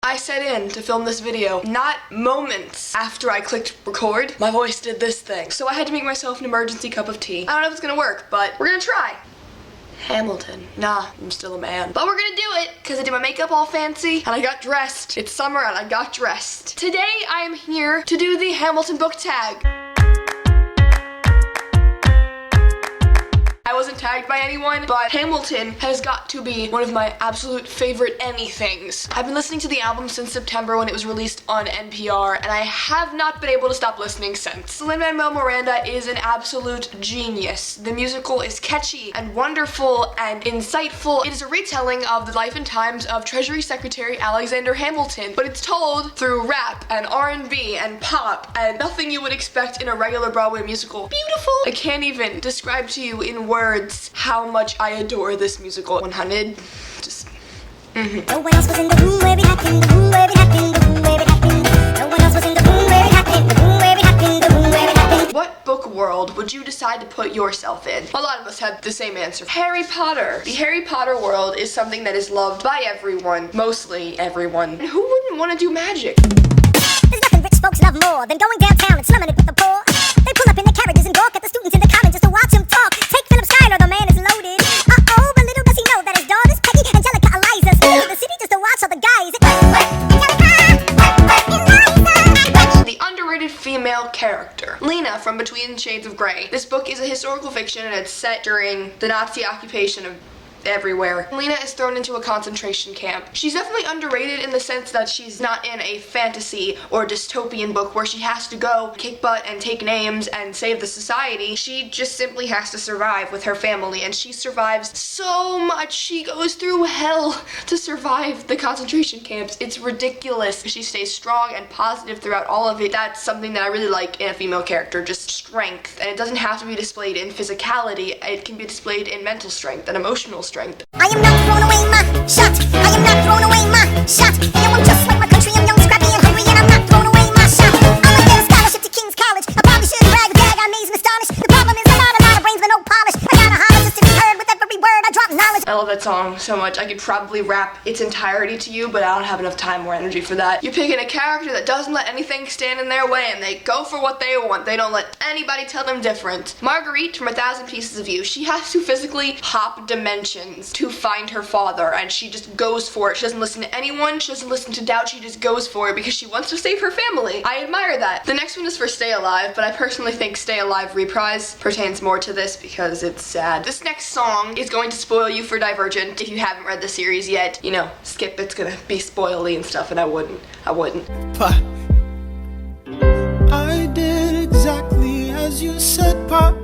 I set in to film this video. Not moments after I clicked record, my voice did this thing. So I had to make myself an emergency cup of tea. I don't know if it's gonna work, but we're gonna try. Hamilton. Nah, I'm still a man. But we're gonna do it, because I did my makeup all fancy, and I got dressed. It's summer, and I got dressed. Today, I am here to do the Hamilton book tag. I wasn't tagged by anyone, but Hamilton has got to be one of my absolute favorite anythings. I've been listening to the album since September when it was released on NPR, and I have not been able to stop listening since. Lin-Manuel Miranda is an absolute genius. The musical is catchy and wonderful and insightful. It is a retelling of the life and times of Treasury Secretary Alexander Hamilton, but it's told through rap and R&B and pop and nothing you would expect in a regular Broadway musical. Beautiful! I can't even describe to you in words how much I adore this musical. 100, just, No one else was in the room where it happened, the room where it happened, the room where it happened. No one else was in the room where it happened, the room where it happened, the room where it happened. What book world would you decide to put yourself in? A lot of us have the same answer. Harry Potter. The Harry Potter world is something that is loved by everyone, mostly everyone. And who wouldn't want to do magic? There's nothing rich folks love more than going downtown and slumming it with the poor. They pull up in their carriages and gawk at the students in the common just to watch them talk. Take Schuyler, the man is loaded. Uh-oh, but little does he know that his daughters, Peggy, Angelica, Eliza, stay in the city just to watch all the guys. The underrated female character, Lena from Between Shades of Grey. This book is a historical fiction and it's set during the Nazi occupation of everywhere. Lena is thrown into a concentration camp. She's definitely underrated in the sense that she's not in a fantasy or dystopian book where she has to go kick butt and take names and save the society. She just simply has to survive with her family, and she survives so much. She goes through hell to survive the concentration camps. It's ridiculous. She stays strong and positive throughout all of it. That's something that I really like in a female character, just strength. And it doesn't have to be displayed in physicality. It can be displayed in mental strength and emotional strength. I am not throwing away my shot. I am not throwing away my shot. Yeah, I'm just like my country. I'm young, scrappy, and hungry, and I'm not throwing away my shot. I'ma get a scholarship to King's College. I probably shouldn't brag, but I'm amazed and astonished. The problem is I got a lot of brains but no polish. I gotta holler just to be heard with every word I drop knowledge. I love that song so much. I could probably rap its entirety to you, but I don't have enough time or energy for that. You're picking a character that doesn't let anything stand in their way, and they go for what they want. They don't let anybody tell them different. Marguerite from 1,000 Pieces of You. She has to physically hop dimensions to find her father, and she just goes for it. She doesn't listen to anyone. She doesn't listen to doubt. She just goes for it because she wants to save her family. I admire that. The next one is for Stay Alive, but I personally think Stay Alive Reprise pertains more to this because it's sad. This next song is going to spoil you for Divergent. If you haven't read the series yet, you know, skip. It's gonna be spoily and stuff, and I wouldn't. Pa, I did exactly as you said, Pa.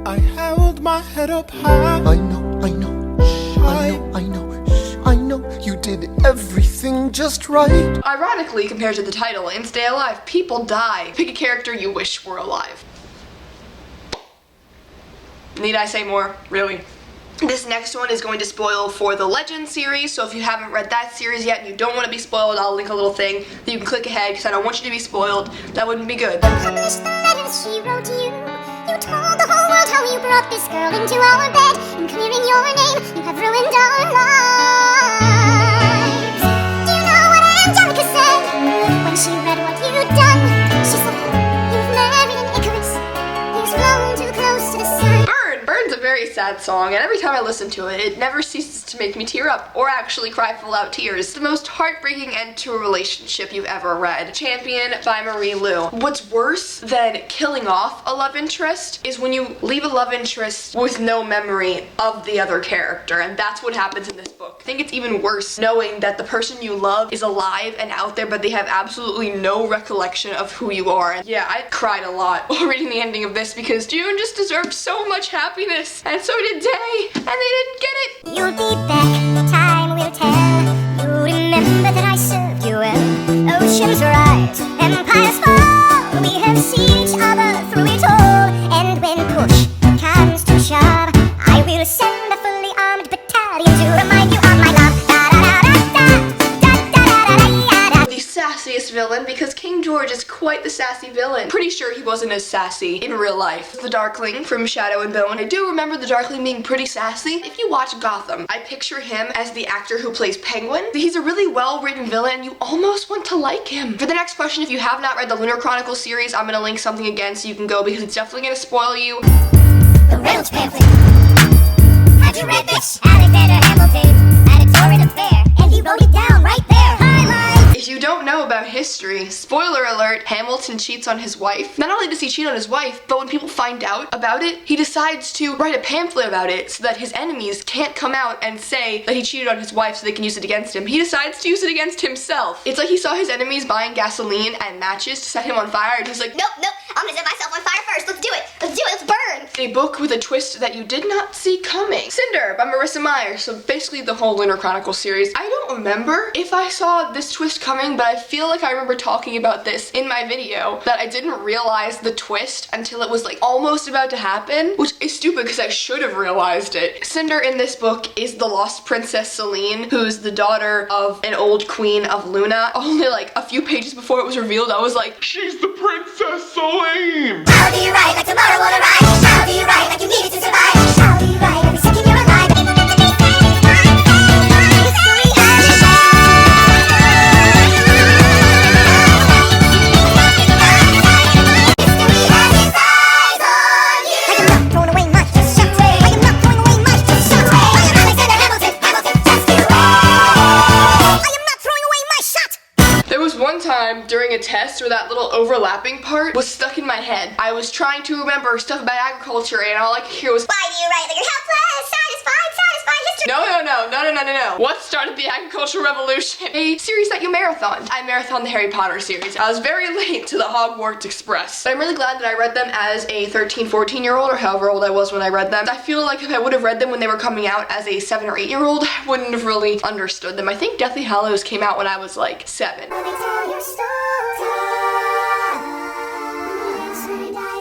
I held my head up high. I know. You did everything just right. Ironically, compared to the title, in Stay Alive, people die. Pick a character you wish were alive. Need I say more? Really? This next one is going to spoil for the Legend series, so if you haven't read that series yet and you don't want to be spoiled, I'll link a little thing that you can click ahead because I don't want you to be spoiled. That wouldn't be good. Published the letters she wrote to you. You told the whole world how you brought this girl into our bed. In clearing your name, you have ruined our lives. Do you know what Angelica said when she read what you'd done? She said, you've married an Icarus. He's flown too close to the sun. Burn's a very sad song, and every time I listen to it, it never ceases to make me tear up or actually cry full out tears. It's the most heartbreaking end to a relationship you've ever read. Champion by Marie Lu. What's worse than killing off a love interest is when you leave a love interest with no memory of the other character, and that's what happens in this book. I think it's even worse knowing that the person you love is alive and out there, but they have absolutely no recollection of who you are. And yeah, I cried a lot while reading the ending of this because June just deserved so much happiness, and so did Day, and they didn't get it. You'll be back, time will tell. You remember that I served you well. Oceans rise, empires fall. We have seen each other through it all. And when push comes to shove, I will send a fully armed battalion to remind you of my love. Da da da da da da da da da da. The sassiest this villain because King George is quite the sassy villain. Pretty sure he wasn't as sassy in real life. The Darkling from Shadow and Bone. I do remember the Darkling being pretty sassy. If you watch Gotham, I picture him as the actor who plays Penguin. He's a really well-written villain. You almost want to like him. For the next question, if you have not read the Lunar Chronicles series, I'm gonna link something again so you can go because it's definitely gonna spoil you. The Reynolds Pamphlet. Have you read this? Alexander Hamilton had a torrid affair, and he wrote it down right there. Highlight! If you don't know about history, spoiler alert, Hamilton cheats on his wife. Not only does he cheat on his wife, but when people find out about it, he decides to write a pamphlet about it so that his enemies can't come out and say that he cheated on his wife so they can use it against him. He decides to use it against himself. It's like he saw his enemies buying gasoline and matches to set him on fire, and he's like, Nope, I'm gonna set myself on fire first. Let's do it, let's burn. A book with a twist that you did not see coming. Cinder by Marissa Meyer. So basically the whole Lunar Chronicles series. I don't remember if I saw this twist coming, but I feel like I remember talking about this in my video, that I didn't realize the twist until it was like almost about to happen, which is stupid because I should have realized it. Cinder in this book is the lost princess Celine, who's the daughter of an old queen of Luna. Only like a few pages before it was revealed, I was like, she's the Princess Celine! How do you write like tomorrow won't arrive? How do you write like you need it to survive? How do you write every second you're alive? During a test where that little overlapping part was stuck in my head. I was trying to remember stuff about agriculture and all I could hear was, why do you write like you're helpless, satisfied history? No. What started the agricultural revolution? A series that you marathoned. I marathoned the Harry Potter series. I was very late to the Hogwarts Express. But I'm really glad that I read them as a 13, 14-year-old or however old I was when I read them. I feel like if I would have read them when they were coming out as a 7 or 8-year-old, I wouldn't have really understood them. I think Deathly Hallows came out when I was like 7. Let me tell your story.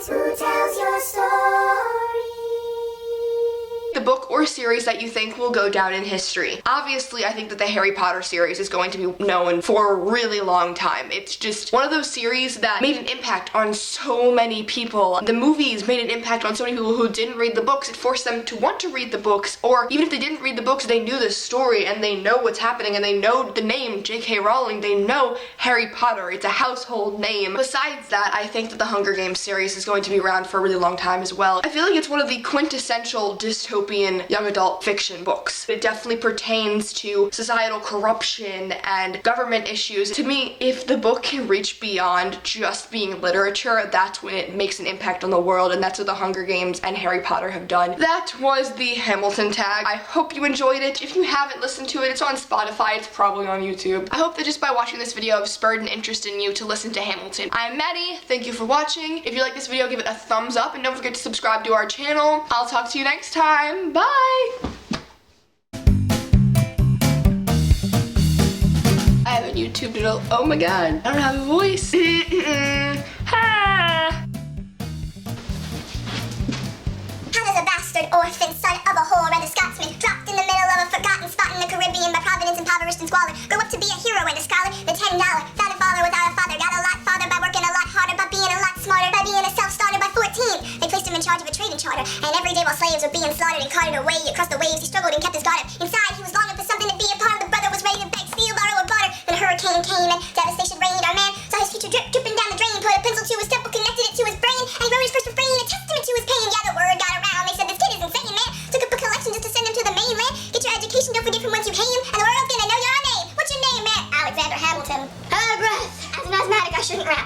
Who tells your story? The book or series that you think will go down in history. Obviously, I think that the Harry Potter series is going to be known for a really long time. It's just one of those series that made an impact on so many people. The movies made an impact on so many people who didn't read the books. It forced them to want to read the books, or even if they didn't read the books, they knew the story and they know what's happening and they know the name J.K. Rowling. They know Harry Potter. It's a household name. Besides that, I think that the Hunger Games series is going to be around for a really long time as well. I feel like it's one of the quintessential dystopian young adult fiction books. It definitely pertains to societal corruption and government issues. To me, if the book can reach beyond just being literature, that's when it makes an impact on the world, and that's what the Hunger Games and Harry Potter have done. That was the Hamilton tag. I hope you enjoyed it. If you haven't listened to it, it's on Spotify, it's probably on YouTube. I hope that just by watching this video, I've spurred an interest in you to listen to Hamilton. I'm Maddie, thank you for watching. If you like this video, give it a thumbs up, and don't forget to subscribe to our channel. I'll talk to you next time. Bye! I have a YouTube channel. Oh my god. I don't have a voice. Ha! How does a bastard orphan son of a whore and a Scotsman dropped in the middle of a forgotten spot in the Caribbean by Providence, impoverished and squalor, grow up to be a hero and a scholar? The $10 found a father without a father, got a lot farther by working a lot harder, by being a lot smarter, by being a self-starter. By 14, they placed him in charge of a trading charter, and every day while slaves were being slaughtered and carted away across the waves, he struggled and kept his guard up. Inside, he was longing for something to be a part of. The brother was ready to beg, steal, borrow, or barter. Then a hurricane came and devastation reigned. Our man saw his future dripping down the drain, put a pencil to his temple, connected it to his brain, and he wrote his first refrain, a testament to his pain. Yeah, the word got around. They said this kid is insane, man. Took up a collection just to send him to the mainland. Get your education, don't forget from whence you came, and the world's gonna know your name. What's your name, man? Alexander Hamilton. Out of breath. As an asthmatic, I shouldn't rap.